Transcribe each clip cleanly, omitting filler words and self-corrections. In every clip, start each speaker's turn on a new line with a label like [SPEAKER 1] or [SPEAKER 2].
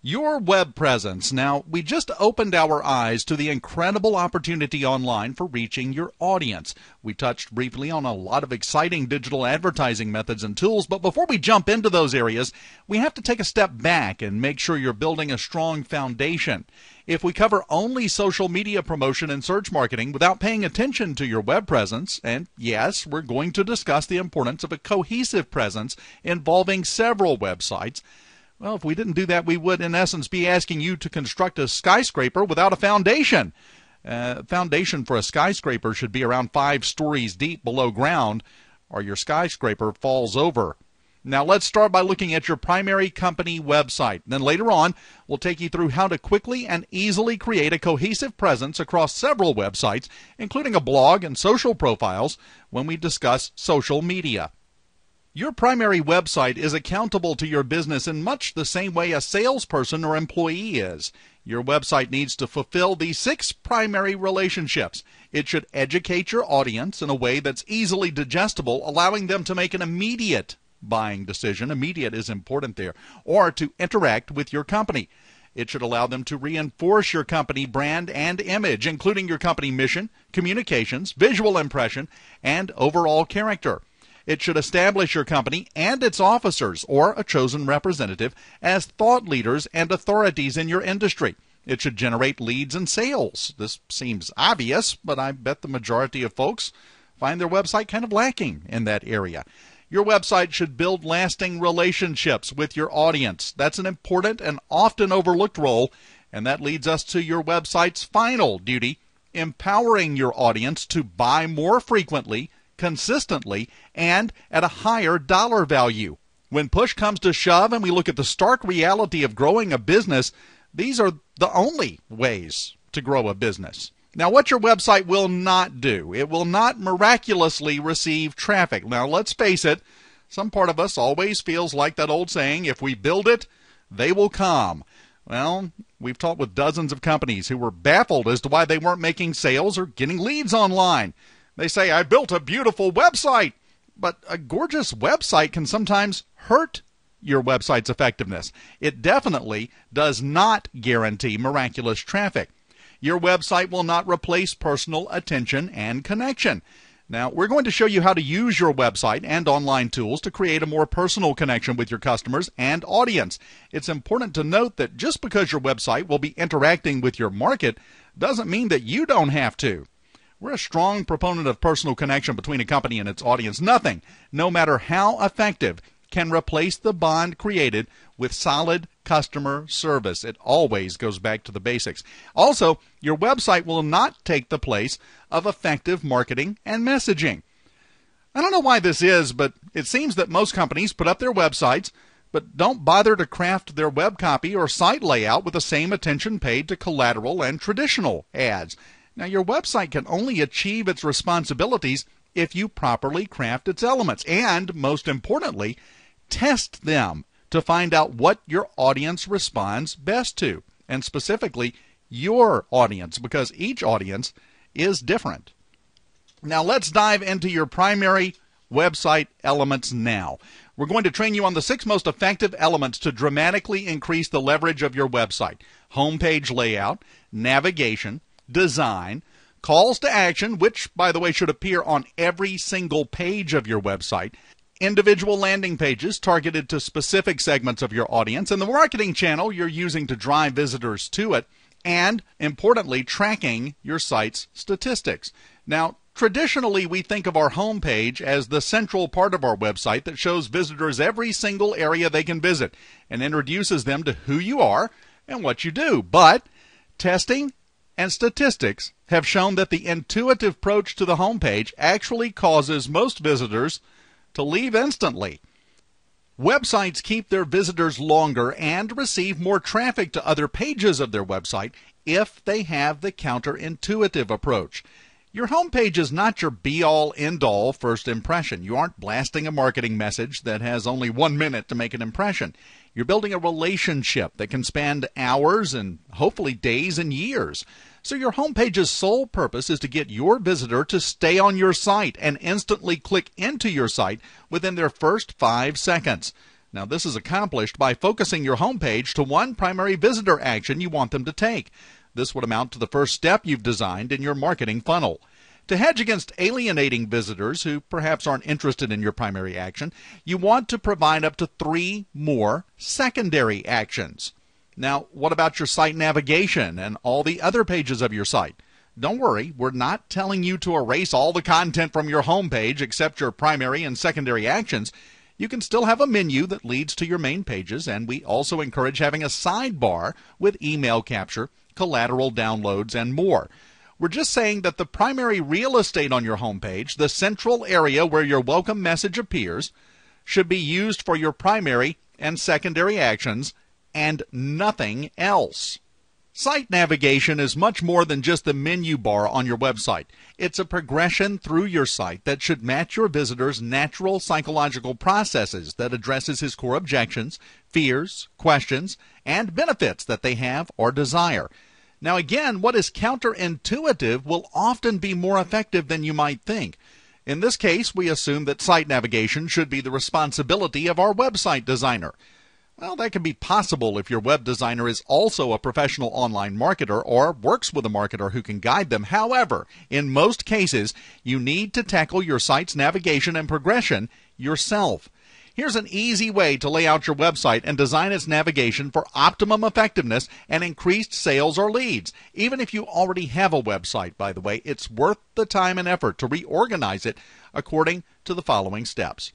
[SPEAKER 1] Your web presence. Now, we just opened our eyes to the incredible opportunity online for reaching your audience. We touched briefly on a lot of exciting digital advertising methods and tools, but before we jump into those areas, we have to take a step back and make sure you're building a strong foundation. If we cover only social media promotion and search marketing without paying attention to your web presence, and yes, we're going to discuss the importance of a cohesive presence involving several websites, well, if we didn't do that, we would, in essence, be asking you to construct a skyscraper without a foundation. Foundation for a skyscraper should be around 5 stories deep below ground, or your skyscraper falls over. Now, let's start by looking at your primary company website. Then later on, we'll take you through how to quickly and easily create a cohesive presence across several websites, including a blog and social profiles, when we discuss social media. Your primary website is accountable to your business in much the same way a salesperson or employee is. Your website needs to fulfill these 6 primary relationships. It should educate your audience in a way that's easily digestible, allowing them to make an immediate buying decision. Immediate is important there. Or to interact with your company. It should allow them to reinforce your company brand and image, including your company mission, communications, visual impression, and overall character. It should establish your company and its officers, or a chosen representative, as thought leaders and authorities in your industry. It should generate leads and sales. This seems obvious, but I bet the majority of folks find their website kind of lacking in that area. Your website should build lasting relationships with your audience. That's an important and often overlooked role, and that leads us to your website's final duty, empowering your audience to buy more frequently, consistently, and at a higher dollar value. When push comes to shove and we look at the stark reality of growing a business, these are the only ways to grow a business. Now, what your website will not do, it will not miraculously receive traffic. Now, let's face it, some part of us always feels like that old saying, if we build it, they will come. Well, we've talked with dozens of companies who were baffled as to why they weren't making sales or getting leads online. They say, I built a beautiful website, but a gorgeous website can sometimes hurt your website's effectiveness. It definitely does not guarantee miraculous traffic. Your website will not replace personal attention and connection. Now, we're going to show you how to use your website and online tools to create a more personal connection with your customers and audience. It's important to note that just because your website will be interacting with your market doesn't mean that you don't have to. We're a strong proponent of personal connection between a company and its audience. Nothing, no matter how effective, can replace the bond created with solid customer service. It always goes back to the basics. Also, your website will not take the place of effective marketing and messaging. I don't know why this is, but it seems that most companies put up their websites but don't bother to craft their web copy or site layout with the same attention paid to collateral and traditional ads. Now, your website can only achieve its responsibilities if you properly craft its elements and, most importantly, test them to find out what your audience responds best to, and specifically your audience, because each audience is different. Now, let's dive into your primary website elements now. We're going to train you on the 6 most effective elements to dramatically increase the leverage of your website: homepage layout, navigation, design, calls to action, which, by the way, should appear on every single page of your website, individual landing pages targeted to specific segments of your audience, and the marketing channel you're using to drive visitors to it, and, importantly, tracking your site's statistics. Now, traditionally, we think of our homepage as the central part of our website that shows visitors every single area they can visit and introduces them to who you are and what you do. But testing and statistics have shown that the intuitive approach to the homepage actually causes most visitors to leave instantly. Websites keep their visitors longer and receive more traffic to other pages of their website if they have the counterintuitive approach. Your homepage is not your be-all, end-all first impression. You aren't blasting a marketing message that has only 1 minute to make an impression. You're building a relationship that can span hours and hopefully days and years. So your homepage's sole purpose is to get your visitor to stay on your site and instantly click into your site within their first 5 seconds. Now, this is accomplished by focusing your homepage to one primary visitor action you want them to take. This would amount to the first step you've designed in your marketing funnel. To hedge against alienating visitors who perhaps aren't interested in your primary action, you want to provide up to 3 more secondary actions. Now, what about your site navigation and all the other pages of your site? Don't worry, we're not telling you to erase all the content from your homepage except your primary and secondary actions. You can still have a menu that leads to your main pages, and we also encourage having a sidebar with email capture, collateral downloads, and more. We're just saying that the primary real estate on your homepage, the central area where your welcome message appears, should be used for your primary and secondary actions and nothing else. Site navigation is much more than just the menu bar on your website. It's a progression through your site that should match your visitor's natural psychological processes that addresses his core objections, fears, questions, and benefits that they have or desire. Now again, what is counterintuitive will often be more effective than you might think. In this case, we assume that site navigation should be the responsibility of our website designer. Well, that can be possible if your web designer is also a professional online marketer or works with a marketer who can guide them. However, in most cases, you need to tackle your site's navigation and progression yourself. Here's an easy way to lay out your website and design its navigation for optimum effectiveness and increased sales or leads. Even if you already have a website, by the way, it's worth the time and effort to reorganize it according to the following steps.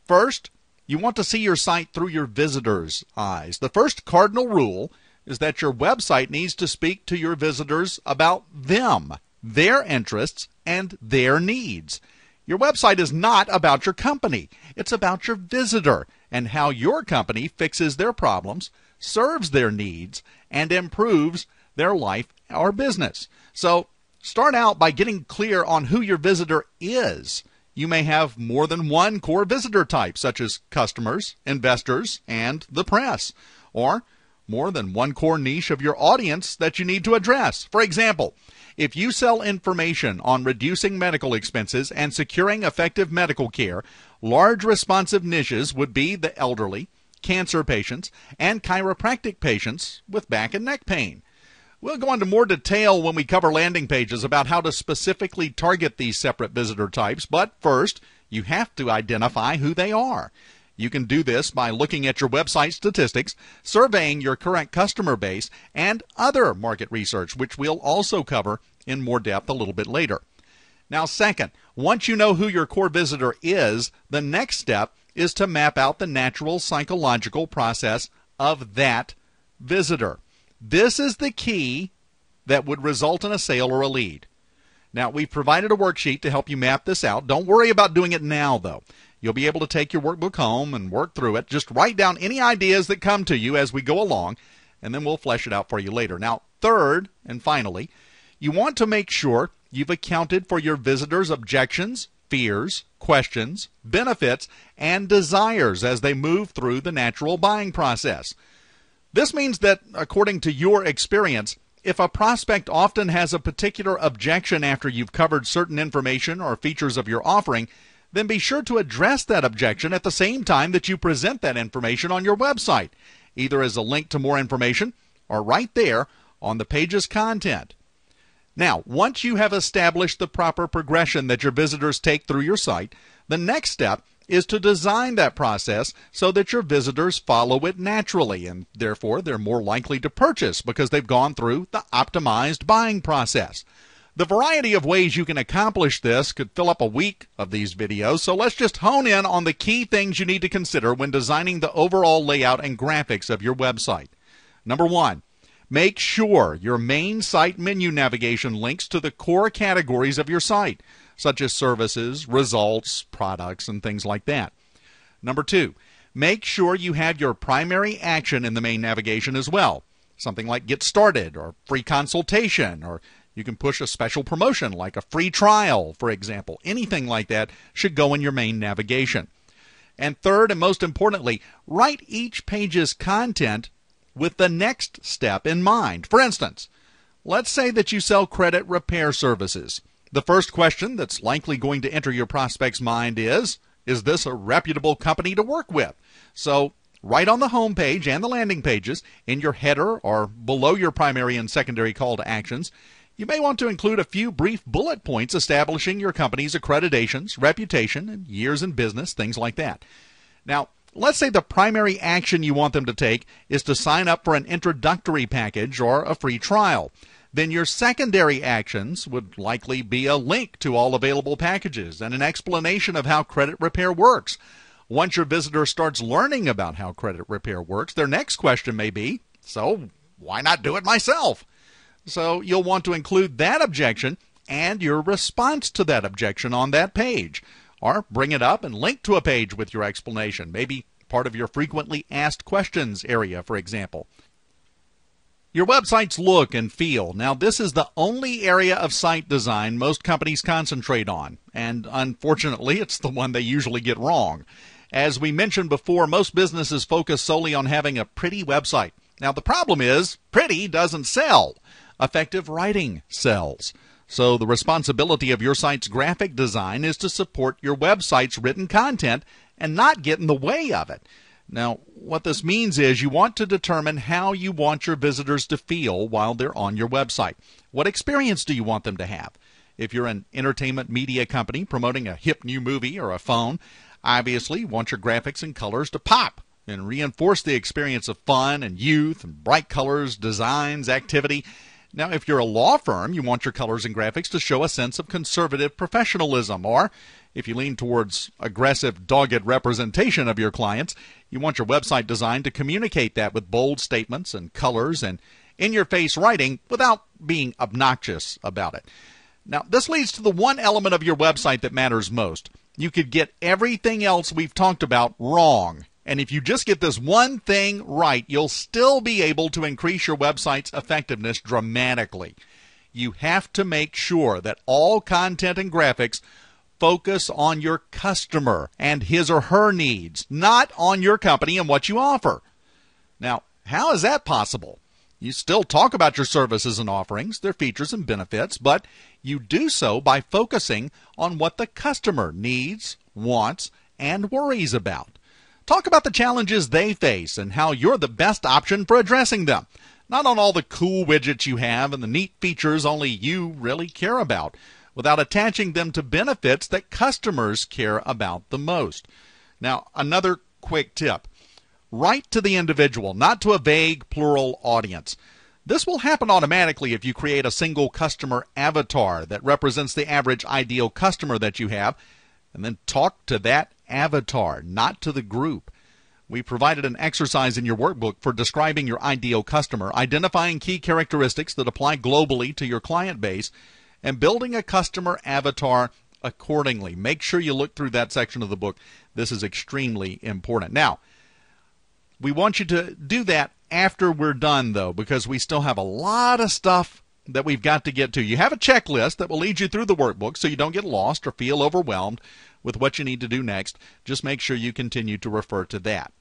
[SPEAKER 1] First, you want to see your site through your visitors' eyes. The first cardinal rule is that your website needs to speak to your visitors about them, their interests, and their needs. Your website is not about your company. It's about your visitor and how your company fixes their problems, serves their needs, and improves their life or business. So start out by getting clear on who your visitor is. You may have more than one core visitor type, such as customers, investors, and the press, or more than one core niche of your audience that you need to address. For example, if you sell information on reducing medical expenses and securing effective medical care, large responsive niches would be the elderly, cancer patients, and chiropractic patients with back and neck pain. We'll go into more detail when we cover landing pages about how to specifically target these separate visitor types, but first, you have to identify who they are. You can do this by looking at your website statistics, surveying your current customer base, and other market research, which we'll also cover in more depth a little bit later. Now, second, once you know who your core visitor is, the next step is to map out the natural psychological process of that visitor. This is the key that would result in a sale or a lead. Now, we've provided a worksheet to help you map this out. Don't worry about doing it now, though. You'll be able to take your workbook home and work through it. Just write down any ideas that come to you as we go along, and then we'll flesh it out for you later. Now, third, and finally, you want to make sure you've accounted for your visitors' objections, fears, questions, benefits, and desires as they move through the natural buying process. This means that, according to your experience, if a prospect often has a particular objection after you've covered certain information or features of your offering, then be sure to address that objection at the same time that you present that information on your website, either as a link to more information or right there on the page's content. Now, once you have established the proper progression that your visitors take through your site, the next step is to design that process so that your visitors follow it naturally, and therefore they're more likely to purchase because they've gone through the optimized buying process. The variety of ways you can accomplish this could fill up a week of these videos, so let's just hone in on the key things you need to consider when designing the overall layout and graphics of your website. Number one, make sure your main site menu navigation links to the core categories of your site, such as services, results, products, and things like that. Number two, make sure you have your primary action in the main navigation as well. Something like get started or free consultation, or you can push a special promotion like a free trial, for example. Anything like that should go in your main navigation. And third, and most importantly, write each page's content with the next step in mind. For instance, let's say that you sell credit repair services. The first question that's likely going to enter your prospect's mind is is this a reputable company to work with? So right on the home page and the landing pages, in your header or below your primary and secondary call to actions, you may want to include a few brief bullet points establishing your company's accreditations, reputation, and years in business, things like that. Now, let's say the primary action you want them to take is to sign up for an introductory package or a free trial. Then your secondary actions would likely be a link to all available packages and an explanation of how credit repair works. Once your visitor starts learning about how credit repair works, their next question may be, so why not do it myself? So you'll want to include that objection and your response to that objection on that page. Or bring it up and link to a page with your explanation, maybe part of your frequently asked questions area, for example. Your website's look and feel. Now, this is the only area of site design most companies concentrate on, and unfortunately, it's the one they usually get wrong. As we mentioned before, most businesses focus solely on having a pretty website. Now, the problem is, pretty doesn't sell. Effective writing sells. So the responsibility of your site's graphic design is to support your website's written content and not get in the way of it. Now, what this means is you want to determine how you want your visitors to feel while they're on your website. What experience do you want them to have? If you're an entertainment media company promoting a hip new movie or a phone, obviously you want your graphics and colors to pop and reinforce the experience of fun and youth and bright colors, designs, activity. Now, if you're a law firm, you want your colors and graphics to show a sense of conservative professionalism. Or, if you lean towards aggressive, dogged representation of your clients, you want your website design to communicate that with bold statements and colors and in-your-face writing without being obnoxious about it. Now, this leads to the one element of your website that matters most. You could get everything else we've talked about wrong. And if you just get this one thing right, you'll still be able to increase your website's effectiveness dramatically. You have to make sure that all content and graphics focus on your customer and his or her needs, not on your company and what you offer. Now, how is that possible? You still talk about your services and offerings, their features and benefits, but you do so by focusing on what the customer needs, wants, and worries about. Talk about the challenges they face and how you're the best option for addressing them. Not on all the cool widgets you have and the neat features only you really care about, without attaching them to benefits that customers care about the most. Now, another quick tip. Write to the individual, not to a vague plural audience. This will happen automatically if you create a single customer avatar that represents the average ideal customer that you have, and then talk to that avatar, not to the group. We provided an exercise in your workbook for describing your ideal customer, identifying key characteristics that apply globally to your client base, and building a customer avatar accordingly. Make sure you look through that section of the book. This is extremely important. Now, we want you to do that after we're done, though, because we still have a lot of stuff that we've got to get to. You have a checklist that will lead you through the workbook so you don't get lost or feel overwhelmed with what you need to do next. Just make sure you continue to refer to that.